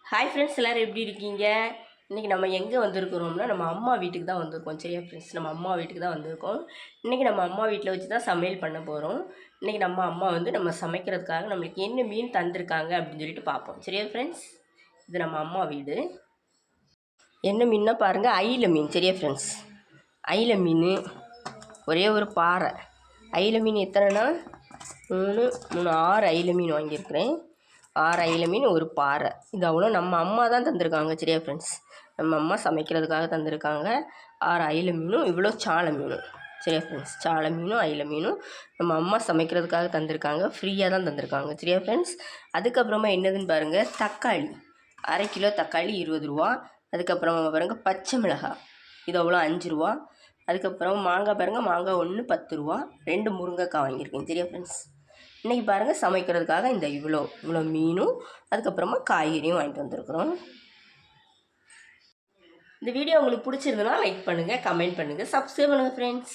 Hi friends, எல்லோரும் எப்படி இருக்கீங்க? இன்றைக்கி நம்ம எங்கே வந்திருக்கிறோம்னா நம்ம அம்மா வீட்டுக்கு தான் வந்திருக்கோம். சரியா ஃப்ரெண்ட்ஸ், நம்ம அம்மா வீட்டுக்கு தான் வந்திருக்கோம். இன்றைக்கி நம்ம அம்மா வீட்டில் வச்சு தான் சமையல் பண்ண போகிறோம். இன்றைக்கி நம்ம அம்மா நம்ம சமைக்கிறதுக்காக நம்மளுக்கு என்ன மீன் தந்திருக்காங்க அப்படின்னு சொல்லிட்டு பார்ப்போம். சரியா ஃப்ரெண்ட்ஸ், இது நம்ம அம்மா வீடு. என்ன மீன்னா பாருங்கள், அயில மீன். சரியா ஃப்ரெண்ட்ஸ், அயில மீன் ஒரே ஒரு பாறை. அயில மீன் எத்தனைனா 6 அயில மீன் வாங்கியிருக்கிறேன். 6 அயில மீன், ஒரு பாறை. இது அவ்வளோ நம்ம அம்மா தான் தந்திருக்காங்க. சரியா ஃப்ரெண்ட்ஸ், நம்ம அம்மா சமைக்கிறதுக்காக தந்திருக்காங்க. 6 அயில மீனும் இவ்வளோ சாலை மீனும். சரியா ஃப்ரெண்ட்ஸ், சாலை மீனும் அயில மீனும் நம்ம அம்மா சமைக்கிறதுக்காக தந்திருக்காங்க. ஃப்ரீயாக தான் தந்திருக்காங்க. சரியா ஃப்ரெண்ட்ஸ், அதுக்கப்புறமா என்னதுன்னு பாருங்கள், தக்காளி 1/2 கிலோ தக்காளி 20 ரூபா. அதுக்கப்புறமா பாருங்கள் பச்சை மிளகாய், இது அவ்வளோ 5 ரூபா. அதுக்கப்புறம் மாங்காய் பாருங்கள், மாங்காய் 1 10 ரூபா. 2 முருங்கைக்காய் வாங்கியிருக்கேன். சரியா ஃப்ரெண்ட்ஸ், இன்றைக்கி பாருங்கள் சமைக்கிறதுக்காக இந்த இவ்வளோ மீனும் அதுக்கப்புறமா காய்கறியும் வாங்கிட்டு வந்துருக்குறோம். இந்த வீடியோ உங்களுக்கு பிடிச்சிருந்ததுன்னா லைக் பண்ணுங்கள், கமெண்ட் பண்ணுங்கள், சப்ஸ்கிரைப் பண்ணுங்கள் ஃப்ரெண்ட்ஸ்.